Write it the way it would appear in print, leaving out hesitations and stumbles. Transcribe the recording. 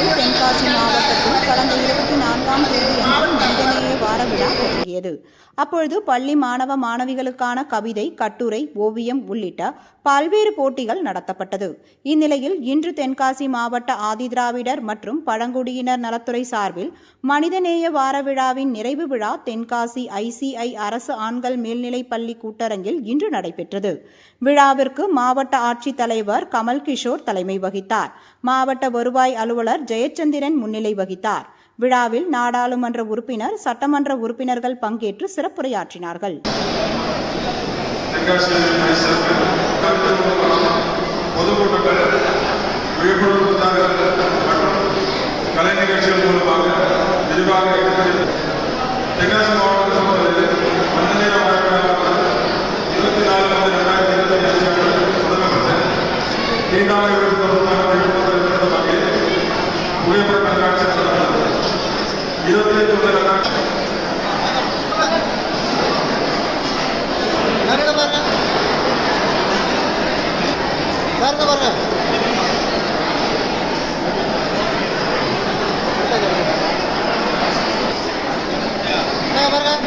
இன்று தென்காசி மாவட்டத்தில் கடந்த 24ஆம் தேதியன்று மனிதநேய வார விழா தொடங்கியது. அப்பொழுது பள்ளி மாணவ மாணவிகளுக்கான கவிதை, கட்டுரை, ஓவியம் உள்ளிட்ட பல்வேறு போட்டிகள் நடத்தப்பட்டது. இந்நிலையில் இன்று தென்காசி மாவட்ட ஆதிதிராவிடர் மற்றும் பழங்குடியினர் நலத்துறை சார்பில் மனிதநேய வார விழாவின் நிறைவு விழா தென்காசி ICI அரசு ஆண்கள் மேல்நிலைப் பள்ளி கூட்டரங்கில் இன்று நடைபெற்றது. விழாவிற்கு மாவட்ட ஆட்சித்தலைவர் கமல் கிஷோர் தலைமை வகித்தார். மாவட்ட வருவாய் அலுவலர் ஜெயச்சந்திரன் முன்னிலை வகித்தார். விழாவில் நாடாளுமன்ற உறுப்பினர், சட்டமன்ற உறுப்பினர்கள் பங்கேற்று சிறப்புரையாற்றினார்கள். Bagaimana?